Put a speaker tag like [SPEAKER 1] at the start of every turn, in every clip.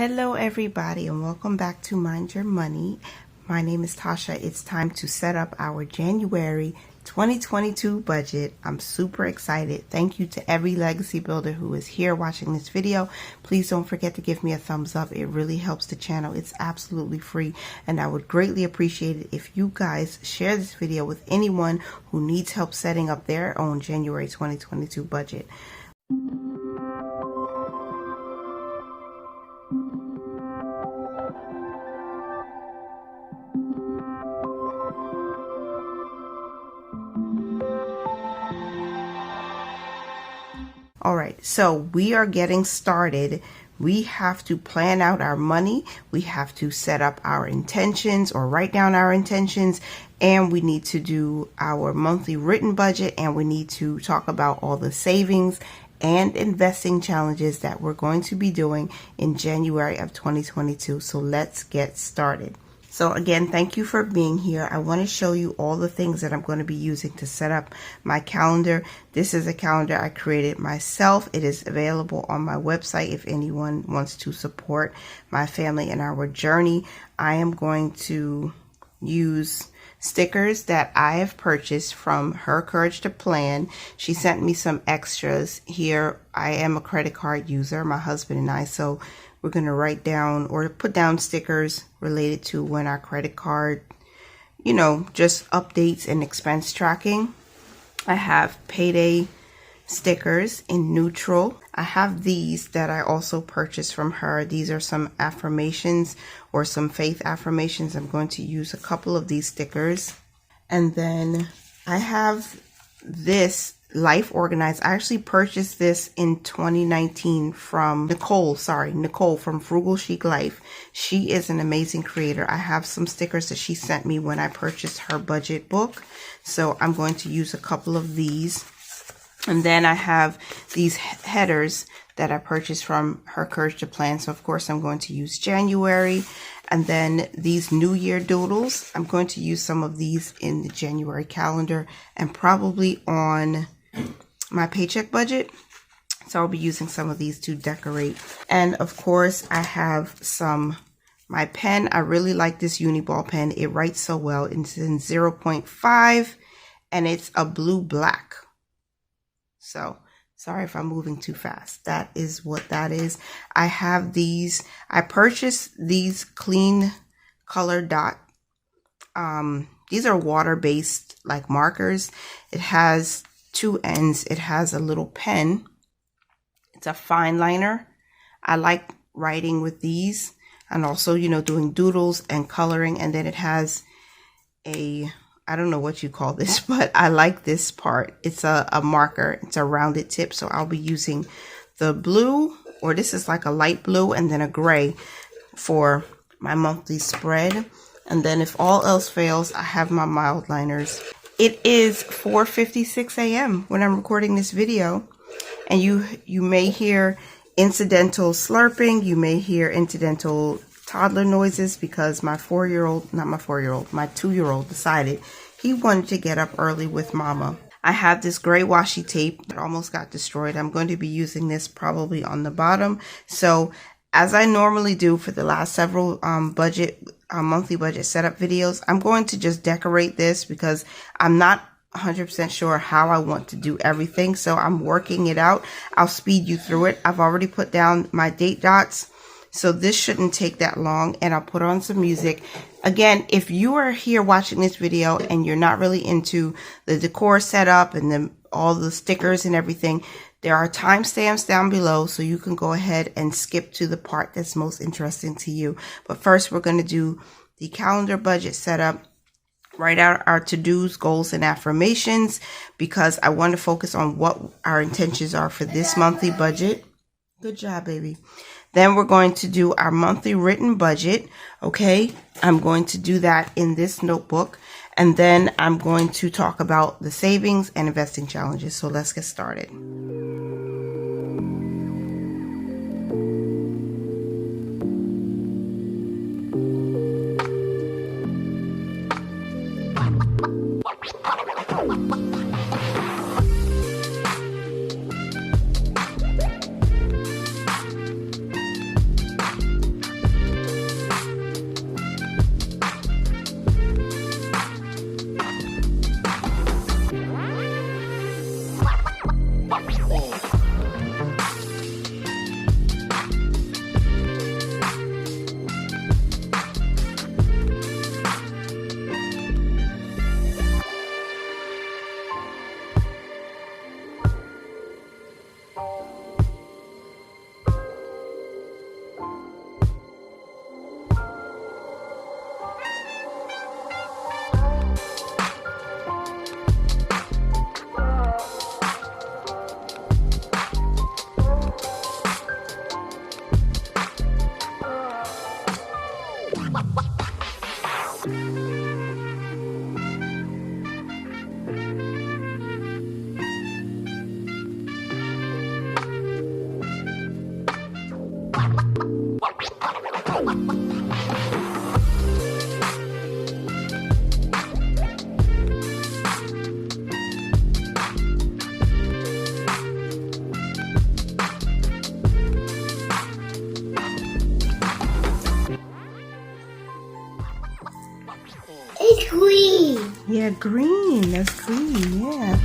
[SPEAKER 1] Hello everybody and welcome back to Mind Your Money. My name is Tasha. It's time to set up our January 2022 budget. I'm super excited. Thank you to every legacy builder who is here watching this video. Please don't forget to give me a thumbs up. It really helps the channel. It's absolutely free and I would greatly appreciate it if you guys share this video with anyone who needs help setting up their own January 2022 budget. All right, so we are getting started. We have to plan out our money. We have to set up our intentions or write down our intentions. And we need to do our monthly written budget. And we need to talk about all the savings and investing challenges that we're going to be doing in January of 2022. So let's get started. So again, thank you for being here. I want to show you all the things that I'm going to be using to set up my calendar. This is a calendar I created myself. It is available on my website if anyone wants to support my family and our journey. I am going to use stickers that I have purchased from Her Courage to Plan. She sent me some extras here. I am a credit card user, my husband and I, so we're going to write down or put down stickers related to when our credit card, just updates and expense tracking. I have payday stickers in neutral. I have these that I also purchased from her. These are some affirmations or some faith affirmations. I'm going to use a couple of these stickers. And then I have this Life Organized. I actually purchased this in 2019 from Nicole from Frugal Chic Life. She is an amazing creator. I have some stickers that she sent me when I purchased her budget book. So I'm going to use a couple of these. And then I have these headers that I purchased from Her Courage to Plan. So of course I'm going to use January. And then these New Year doodles, I'm going to use some of these in the January calendar and probably on my paycheck budget. So I'll be using some of these to decorate. And of course I have my pen. I really like this Uniball pen. It writes so well. It's in 0.5 and it's a blue black. So sorry if I'm moving too fast. That is what that is. I have these. I purchased these clean color dot. These are water-based like markers. It has two ends. It has a little pen. It's a fine liner. I like writing with these and also, doing doodles and coloring. And then it has I don't know what you call this, but I like this part. It's a marker. It's a rounded tip. So I'll be using the blue, or this is like a light blue, and then a gray for my monthly spread. And then if all else fails, I have my mild liners. It is 4:56 a.m. when I'm recording this video. And you may hear incidental slurping. You may hear incidental toddler noises because my 2-year-old decided he wanted to get up early with mama. I have this gray washi tape that almost got destroyed. I'm going to be using this probably on the bottom. So as I normally do for the last several monthly budget setup videos, I'm going to just decorate this because I'm not 100% sure how I want to do everything. So I'm working it out. I'll speed you through it. I've already put down my date dots. So this shouldn't take that long, and I'll put on some music. Again, if you are here watching this video and you're not really into the decor setup and all the stickers and everything, there are timestamps down below, so you can go ahead and skip to the part that's most interesting to you. But first, we're going to do the calendar budget setup. Write out our to-dos, goals, and affirmations because I want to focus on what our intentions are for this monthly budget. Good job, baby. Then we're going to do our monthly written budget. Okay, I'm going to do that in this notebook. And then I'm going to talk about the savings and investing challenges. So let's get started.
[SPEAKER 2] It's green.
[SPEAKER 1] Yeah, green. That's green. Yeah.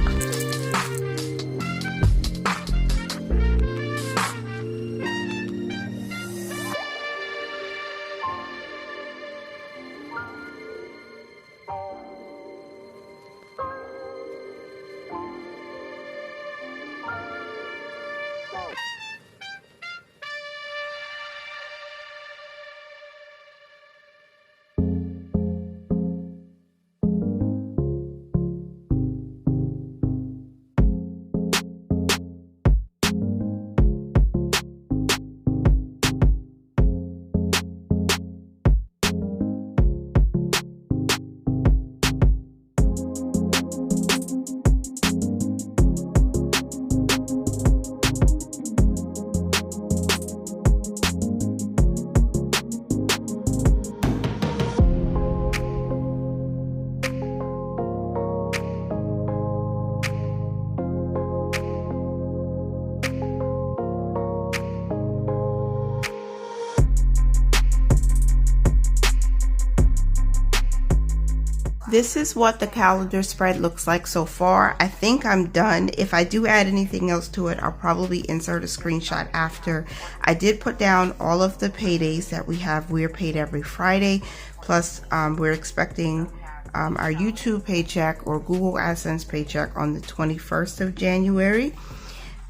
[SPEAKER 1] This is what the calendar spread looks like so far. I think I'm done. If I do add anything else to it, I'll probably insert a screenshot after. I did put down all of the paydays that we have. We're paid every Friday. Plus, we're expecting our YouTube paycheck or Google AdSense paycheck on the 21st of January.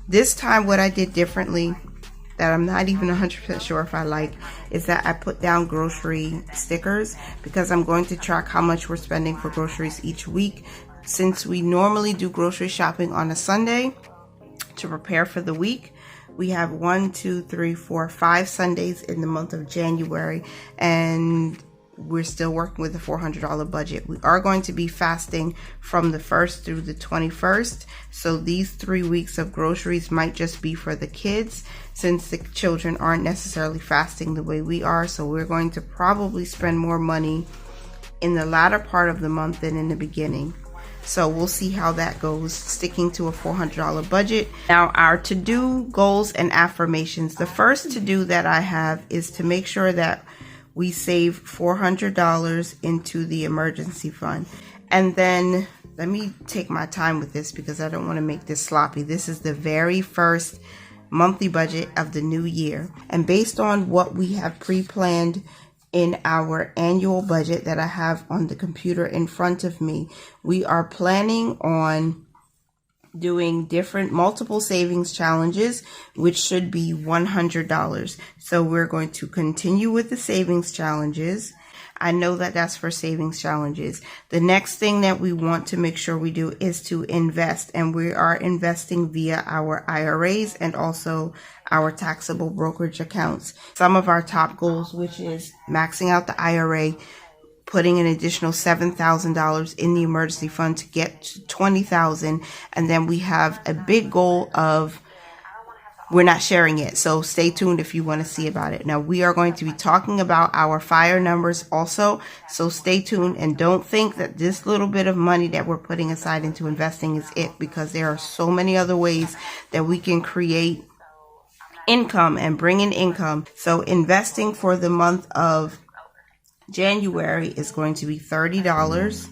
[SPEAKER 1] This time, what I did differently that I'm not even 100% sure if I like is that I put down grocery stickers because I'm going to track how much we're spending for groceries each week. Since we normally do grocery shopping on a Sunday to prepare for the week, we have 1, 2, 3, 4, 5 Sundays in the month of January, and we're still working with a $400 budget. We are going to be fasting from the 1st through the 21st. So these 3 weeks of groceries might just be for the kids since the children aren't necessarily fasting the way we are. So we're going to probably spend more money in the latter part of the month than in the beginning. So we'll see how that goes, sticking to a $400 budget. Now, our to-do goals and affirmations. The first to-do that I have is to make sure that we save $400 into the emergency fund. And then let me take my time with this because I don't want to make this sloppy. This is the very first monthly budget of the new year. And based on what we have pre-planned in our annual budget that I have on the computer in front of me, we are planning on doing multiple savings challenges, which should be $100. So we're going to continue with the savings challenges. I know that that's for savings challenges. The next thing that we want to make sure we do is to invest, and we are investing via our IRAs and also our taxable brokerage accounts. Some of our top goals, which is maxing out the IRA, putting an additional $7,000 in the emergency fund to get to $20,000. And then we have a big goal of, we're not sharing it, so stay tuned if you want to see about it. Now, we are going to be talking about our FIRE numbers also, so stay tuned and don't think that this little bit of money that we're putting aside into investing is it, because there are so many other ways that we can create income and bring in income. So investing for the month of January is going to be $30.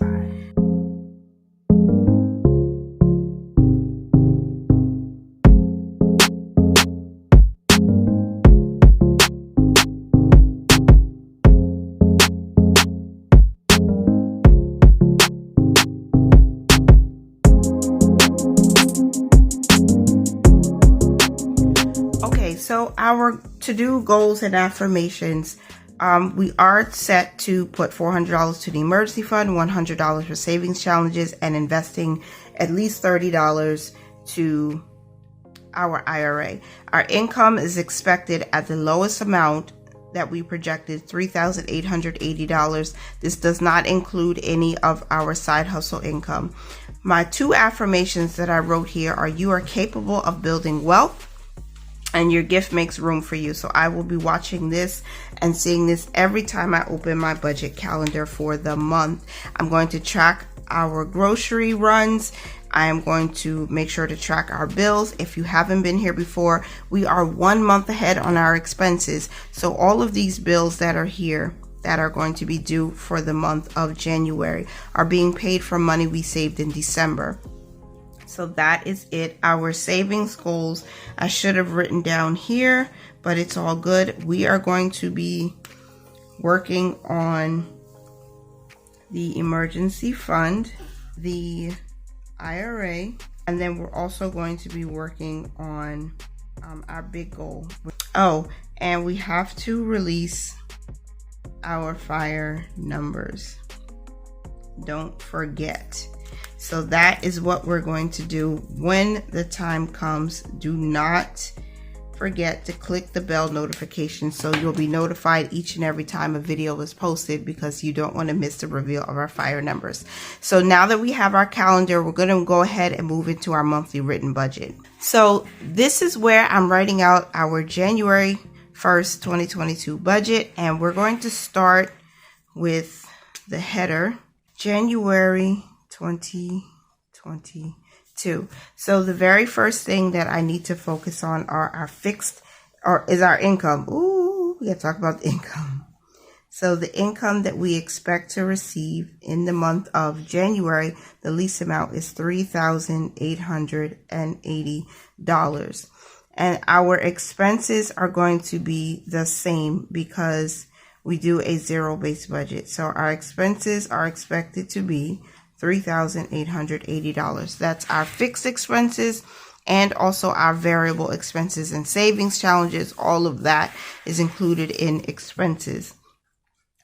[SPEAKER 1] Okay, so our to-do goals and affirmations. We are set to put $400 to the emergency fund, $100 for savings challenges, and investing at least $30 to our IRA. Our income is expected at the lowest amount that we projected, $3,880. This does not include any of our side hustle income. My 2 affirmations that I wrote here are: you are capable of building wealth, and your gift makes room for you. So I will be watching this and seeing this every time I open my budget calendar for the month. I'm going to track our grocery runs. I am going to make sure to track our bills. If you haven't been here before, we are 1 month ahead on our expenses. So all of these bills that are here that are going to be due for the month of January are being paid from money we saved in December. So that is it. Our savings goals, I should have written down here, but it's all good. We are going to be working on the emergency fund, the IRA, and then we're also going to be working on our big goal. Oh, and we have to release our fire numbers. Don't forget. So that is what we're going to do when the time comes. Do not forget to click the bell notification so you'll be notified each and every time a video is posted, because you don't want to miss the reveal of our fire numbers. So now that we have our calendar, we're going to go ahead and move into our monthly written budget. So this is where I'm writing out our January 1st, 2022 budget, and we're going to start with the header, January 2022. So the very first thing that I need to focus on are our is our income. Ooh, we gotta talk about the income. So the income that we expect to receive in the month of January, the lease amount is $3,880. And our expenses are going to be the same because we do a zero-based budget. So our expenses are expected to be $3,880. That's our fixed expenses and also our variable expenses and savings challenges. All of that is included in expenses.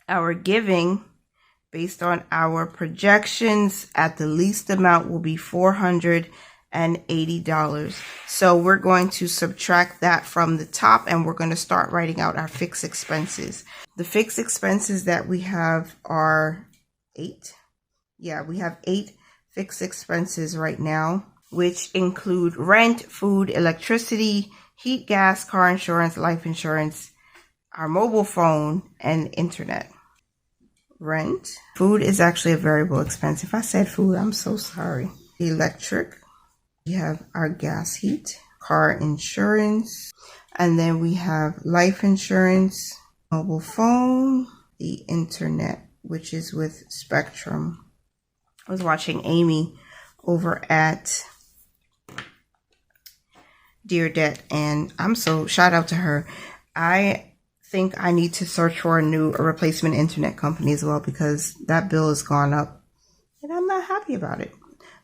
[SPEAKER 1] Our giving, based on our projections at the least amount, will be $480. So we're going to subtract that from the top, and we're going to start writing out our fixed expenses. The fixed expenses that we have are 8. Yeah, we have 8 fixed expenses right now, which include rent, food, electricity, heat, gas, car insurance, life insurance, our mobile phone, and internet. Rent. Food is actually a variable expense. If I said food, I'm so sorry. Electric. We have our gas, heat, car insurance, and then we have life insurance, mobile phone, the internet, which is with Spectrum. I was watching Amy over at Dear Debt, and shout out to her. I think I need to search for a replacement internet company as well, because that bill has gone up and I'm not happy about it.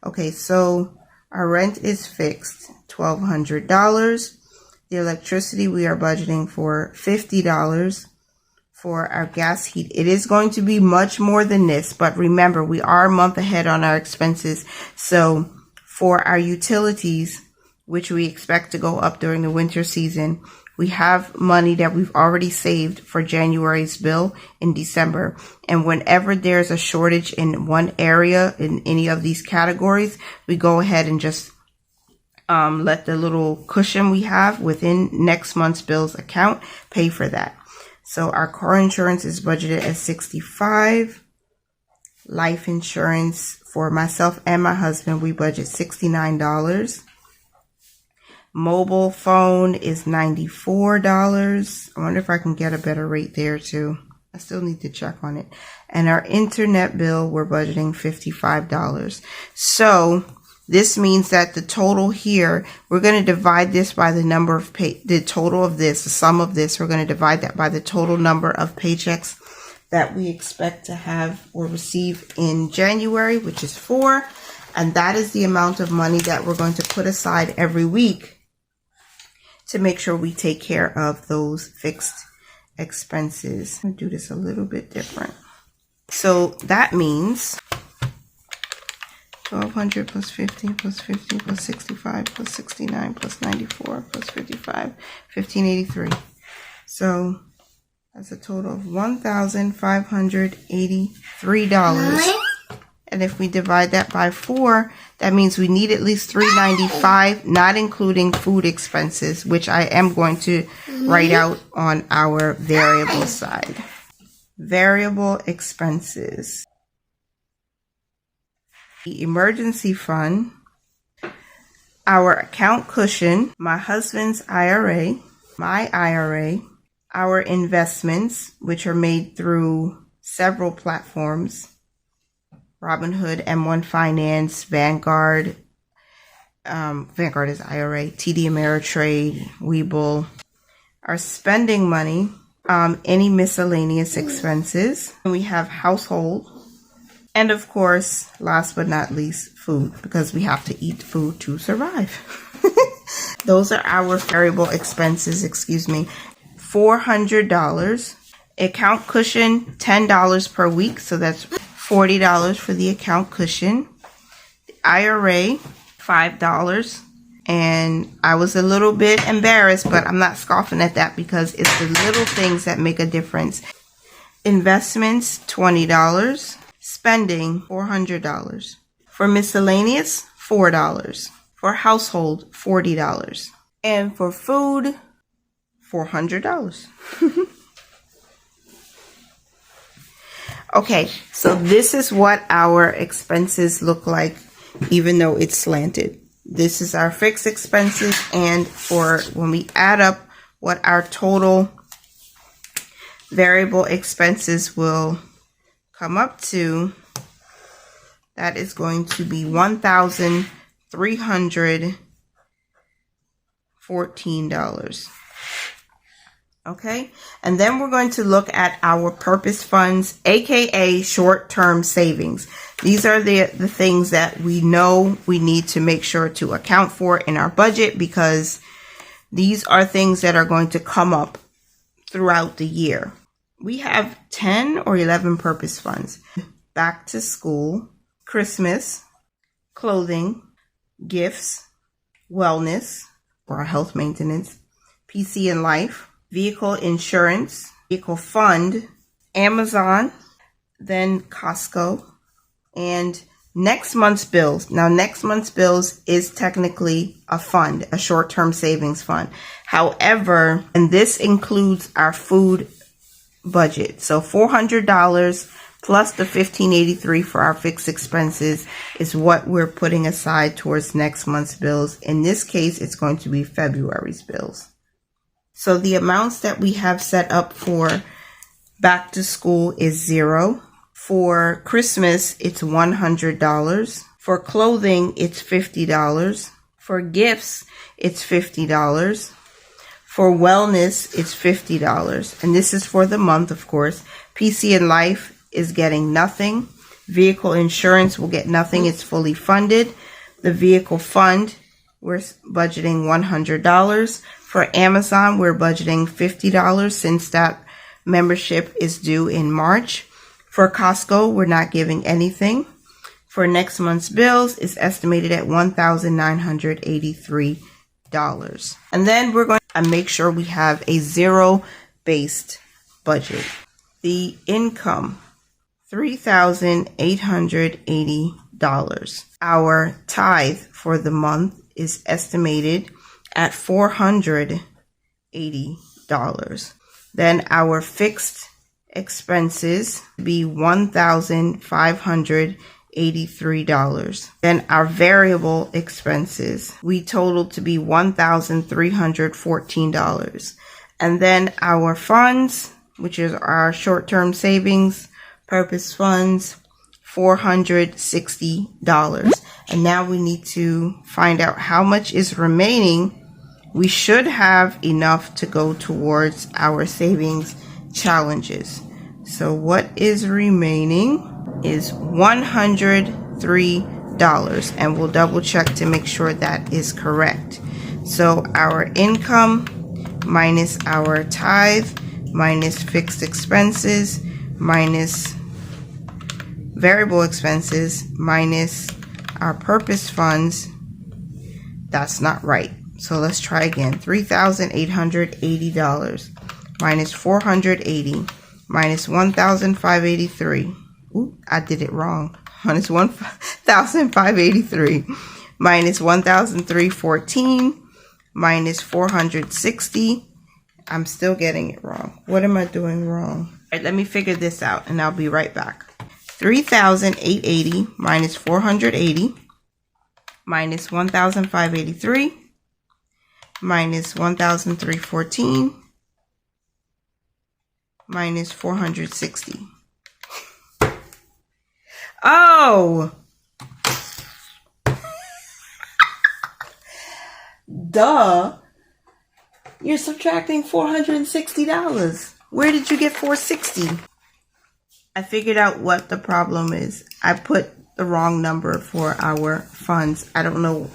[SPEAKER 1] Okay, so our rent is fixed, $1,200. The electricity, we are budgeting for $50. For our gas, heat, it is going to be much more than this, but remember, we are a month ahead on our expenses. So for our utilities, which we expect to go up during the winter season, we have money that we've already saved for January's bill in December. And whenever there's a shortage in one area in any of these categories, we go ahead and just let the little cushion we have within next month's bills account pay for that. So our car insurance is budgeted at $65. Life insurance for myself and my husband, we budget $69. Mobile phone is $94. I wonder if I can get a better rate there too. I still need to check on it. And our internet bill, we're budgeting $55. So this means that the total here, we're going to divide this by the number of the total of this, the sum of this, we're going to divide that by the total number of paychecks that we expect to have or receive in January, which is 4. And that is the amount of money that we're going to put aside every week to make sure we take care of those fixed expenses. I'm going to do this a little bit different. So that means 1,200 plus 50 plus 50 plus 65 plus 69 plus 94 plus 55, 1,583. So that's a total of $1,583. And if we divide that by 4, that means we need at least $3.95, not including food expenses, which I am going to write out on our variable side. Variable expenses. The emergency fund, our account cushion, my husband's IRA, my IRA, our investments, which are made through several platforms, Robinhood, M1 Finance, Vanguard, Vanguard is IRA, TD Ameritrade, Webull, our spending money, any miscellaneous expenses. And we have household, and of course, last but not least, food, because we have to eat food to survive. Those are our variable expenses, $400. Account cushion, $10 per week, so that's $40 for the account cushion. The IRA, $5. And I was a little bit embarrassed, but I'm not scoffing at that because it's the little things that make a difference. Investments, $20. Spending, $400. For miscellaneous, $4. For household, $40. And for food, $400. Okay, so this is what our expenses look like, even though it's slanted. This is our fixed expenses, and for when we add up what our total variable expenses will come up to, that is going to be $1,314. Okay, and then we're going to look at our purpose funds, aka short-term savings. These are the things that we know we need to make sure to account for in our budget, because these are things that are going to come up throughout the year. We have 10 or 11 purpose funds. Back to school, Christmas, clothing, gifts, wellness, or health maintenance, PC and life, vehicle insurance, vehicle fund, Amazon, then Costco, and next month's bills. Now, next month's bills is technically a fund, a short-term savings fund. However, and this includes our food budget. So $400 plus the $1,583 for our fixed expenses is what we're putting aside towards next month's bills. In this case, it's going to be February's bills. So the amounts that we have set up for back to school is $0. For Christmas, it's $100. For clothing, it's $50. For gifts, it's $50. For wellness, it's $50. And this is for the month, of course. PC and life is getting nothing. Vehicle insurance will get nothing. It's fully funded. The vehicle fund, we're budgeting $100. For Amazon, we're budgeting $50 since that membership is due in March. For Costco, we're not giving anything. For next month's bills, it's estimated at $1,983. And then we're going to make sure we have a zero-based budget. The income, $3,880. Our tithe for the month is estimated at $480. Then our fixed expenses be $1,583. Then our variable expenses, we total to be $1,314. And then our funds, which is our short-term savings, purpose funds, $460. And now we need to find out how much is remaining. We should have enough to go towards our savings challenges. So what is remaining is $103, and we'll double check to make sure that is correct. So our income minus our tithe minus fixed expenses minus variable expenses minus our purpose funds, that's not right. So let's try again. $3,880 minus $480 minus $1,583. Ooh, I did it wrong. minus 1,583, minus 1,314, minus 460. I'm still getting it wrong. What am I doing wrong? All right, let me figure this out and I'll be right back. 3,880 minus 480, minus 1,583, minus 1,314, minus 460. Oh! Duh! You're subtracting $460. Where did you get 460? I figured out what the problem is. I put the wrong number for our funds. I don't know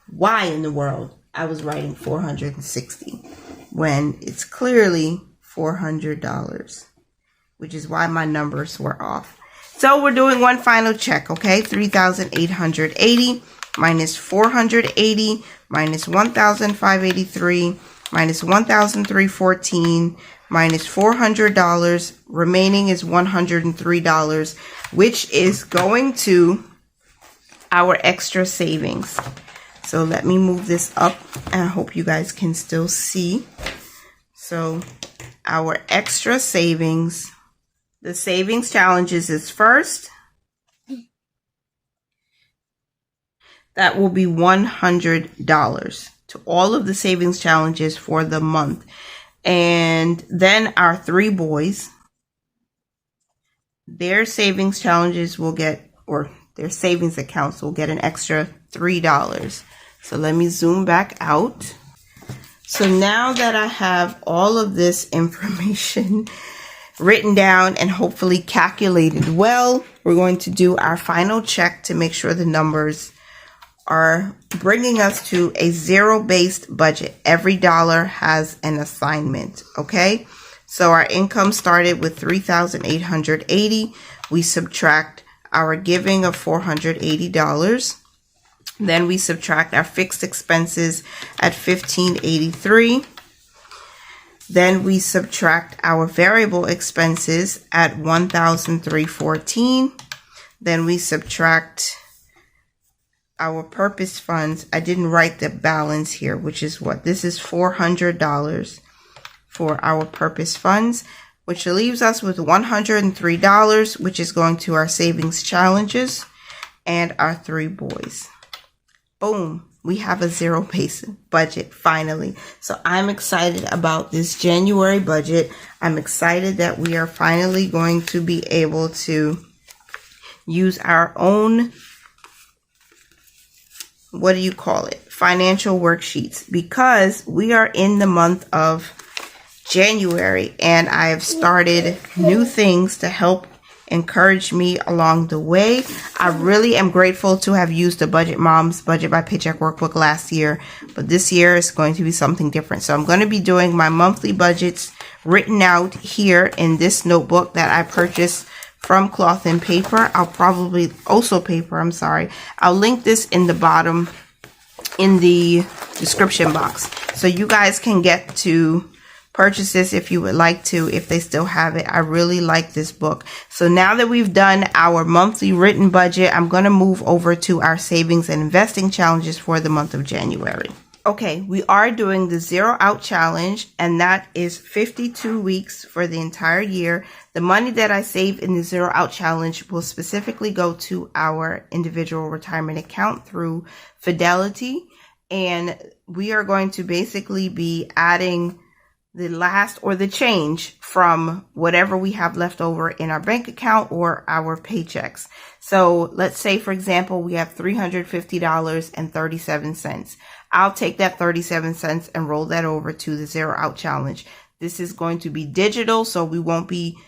[SPEAKER 1] why in the world I was writing 460 when it's clearly $400, which is why my numbers were off. So we're doing one final check, okay? 3,880 minus 480 minus 1,583 minus 1,314 minus $400. Remaining is $103, which is going to our extra savings. So let me move this up, and I hope you guys can still see. So our extra savings, the savings challenges is first. That will be $100 to all of the savings challenges for the month. And then our three boys, their savings challenges will get, or their savings accounts will get an extra $3. So let me zoom back out. So now that I have all of this information written down and hopefully calculated well, we're going to do our final check to make sure the numbers are bringing us to a zero-based budget. Every dollar has an assignment, okay? So our income started with $3,880. We subtract our giving of $480. Then we subtract our fixed expenses at $1,583. Then we subtract our variable expenses at $1,314. Then we subtract our purpose funds. I didn't write the balance here, which is what? This is $400 for our purpose funds, which leaves us with $103, which is going to our savings challenges and our three boys. Boom. We have a zero-based budget finally. So I'm excited about this January budget. I'm excited that we are finally going to be able to use our own, what do you call it, financial worksheets, because we are in the month of January and I have started new things to help encourage me along the way. I really am grateful to have used the Budget Moms Budget by Paycheck workbook last year, but this year is going to be something different. So I'm going to be doing my monthly budgets written out here in this notebook that I purchased from Cloth and Paper. I'll probably also paper, I'm sorry. I'll link this in the bottom in the description box so you guys can get to purchase this if you would like to, if they still have it. I really like this book. So now that we've done our monthly written budget, I'm going to move over to our savings and investing challenges for the month of January. Okay, we are doing the Zero Out Challenge, and that is 52 weeks for the entire year. The money that I save in the Zero Out Challenge will specifically go to our individual retirement account through Fidelity, and we are going to basically be adding the last or the change from whatever we have left over in our bank account or our paychecks. So let's say, for example, we have $350.37. I'll take that 37 cents and roll that over to the Zero Out Challenge. This is going to be digital, so we won't be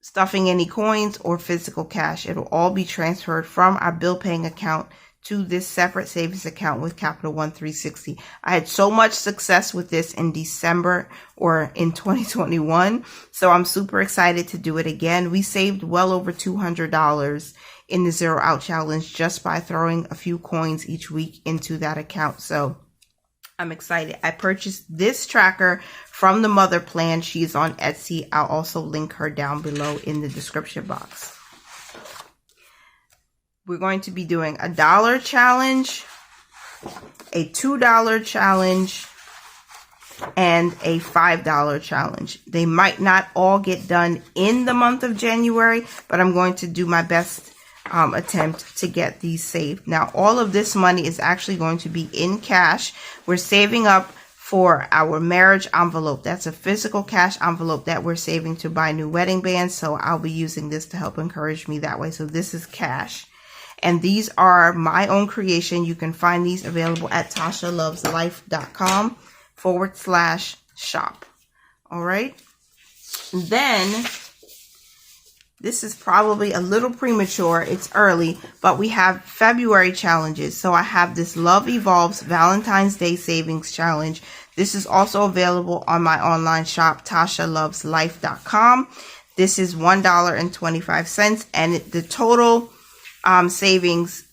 [SPEAKER 1] stuffing any coins or physical cash. It'll all be transferred from our bill paying account to this separate savings account with Capital One 360. I had so much success with this in December or in 2021. So I'm super excited to do it again. We saved well over $200 in the Zero Out Challenge just by throwing a few coins each week into that account. So I'm excited. I purchased this tracker from the Mother Plan. She's on Etsy. I'll also link her down below in the description box. we're going to be doing a $1 challenge, a $2 challenge, and a $5 challenge. They might not all get done in the month of January, but I'm going to do my best attempt to get these saved. Now, all of this money is actually going to be in cash. We're saving up for our marriage envelope. That's a physical cash envelope that we're saving to buy new wedding bands. So I'll be using this to help encourage me that way. So this is cash. And these are my own creation. You can find these available at tashaloveslife.com/shop. All right. Then this is probably a little premature. It's early, but we have February challenges. So I have this Love Evolves Valentine's Day Savings Challenge. This is also available on my online shop, tashaloveslife.com. This is $1.25, and the total savings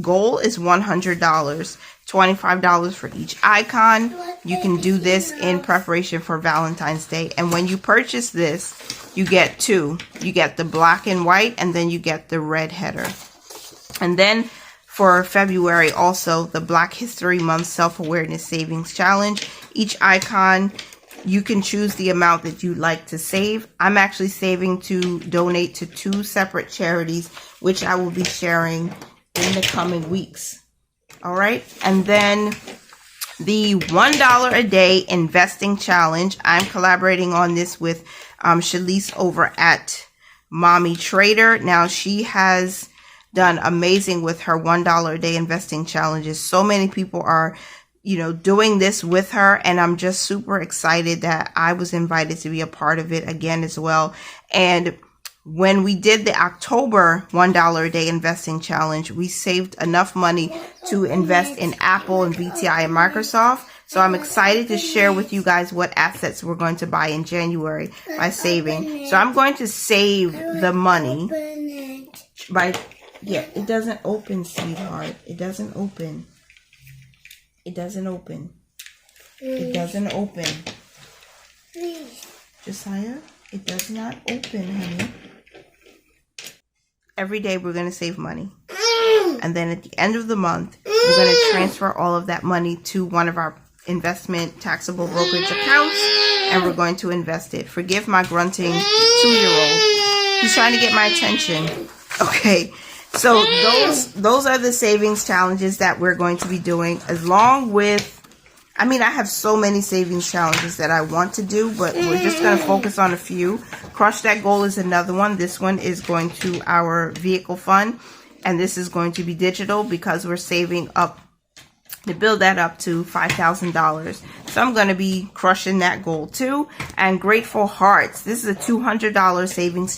[SPEAKER 1] goal is $100, $25 for each icon. You can do this in preparation for Valentine's Day. And when you purchase this, you get two. You get the black and white, and then you get the red header. And then for February, also the Black History Month Self-Awareness Savings Challenge. Each icon, you can choose the amount that you'd like to save. I'm actually saving to donate to 2 separate charities, which I will be sharing in the coming weeks. All right. And then the $1 a day investing challenge. I'm collaborating on this with Shalise over at Mommy Trader. Now, she has done amazing with her $1 a day investing challenges. So many people are, doing this with her, and I'm just super excited that I was invited to be a part of it again as well. And when we did the October $1 a day investing challenge, we saved enough money to invest in Apple and VTI and Microsoft. So I'm excited to share with you guys what assets we're going to buy in January by saving. So I'm going to save the money by, it doesn't open, sweetheart. It doesn't open. It doesn't open. It doesn't open. Josiah, it does not open, honey. Every day we're going to save money. And then at the end of the month, we're going to transfer all of that money to one of our investment taxable brokerage accounts, and we're going to invest it. Forgive my grunting 2-year-old. He's trying to get my attention. Okay. So those are the savings challenges that we're going to be doing, along with, I have so many savings challenges that I want to do, but we're just going to focus on a few. Crush That Goal is another one. This one is going to our vehicle fund, and this is going to be digital because we're saving up to build that up to $5,000. So I'm going to be crushing that goal too. And Grateful Hearts. This is a $200 savings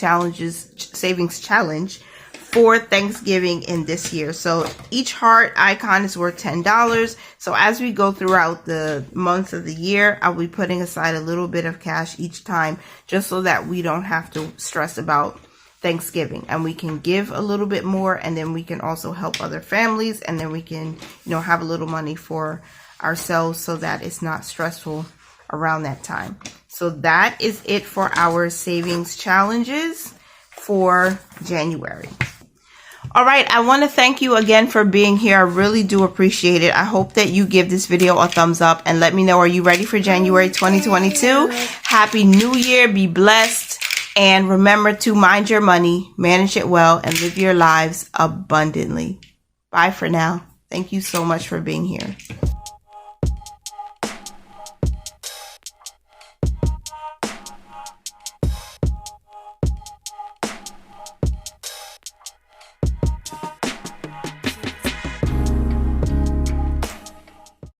[SPEAKER 1] challenge for Thanksgiving in this year. So each heart icon is worth $10. So as we go throughout the months of the year, I'll be putting aside a little bit of cash each time, just so that we don't have to stress about Thanksgiving, and we can give a little bit more, and then we can also help other families, and then we can, have a little money for ourselves so that it's not stressful around that time. So that is it for our savings challenges for January. All right, I want to thank you again for being here. I really do appreciate it. I hope that you give this video a thumbs up and let me know, are you ready for January 2022? Happy New Year. Be blessed. And remember to mind your money, manage it well, and live your lives abundantly. Bye for now. Thank you so much for being here.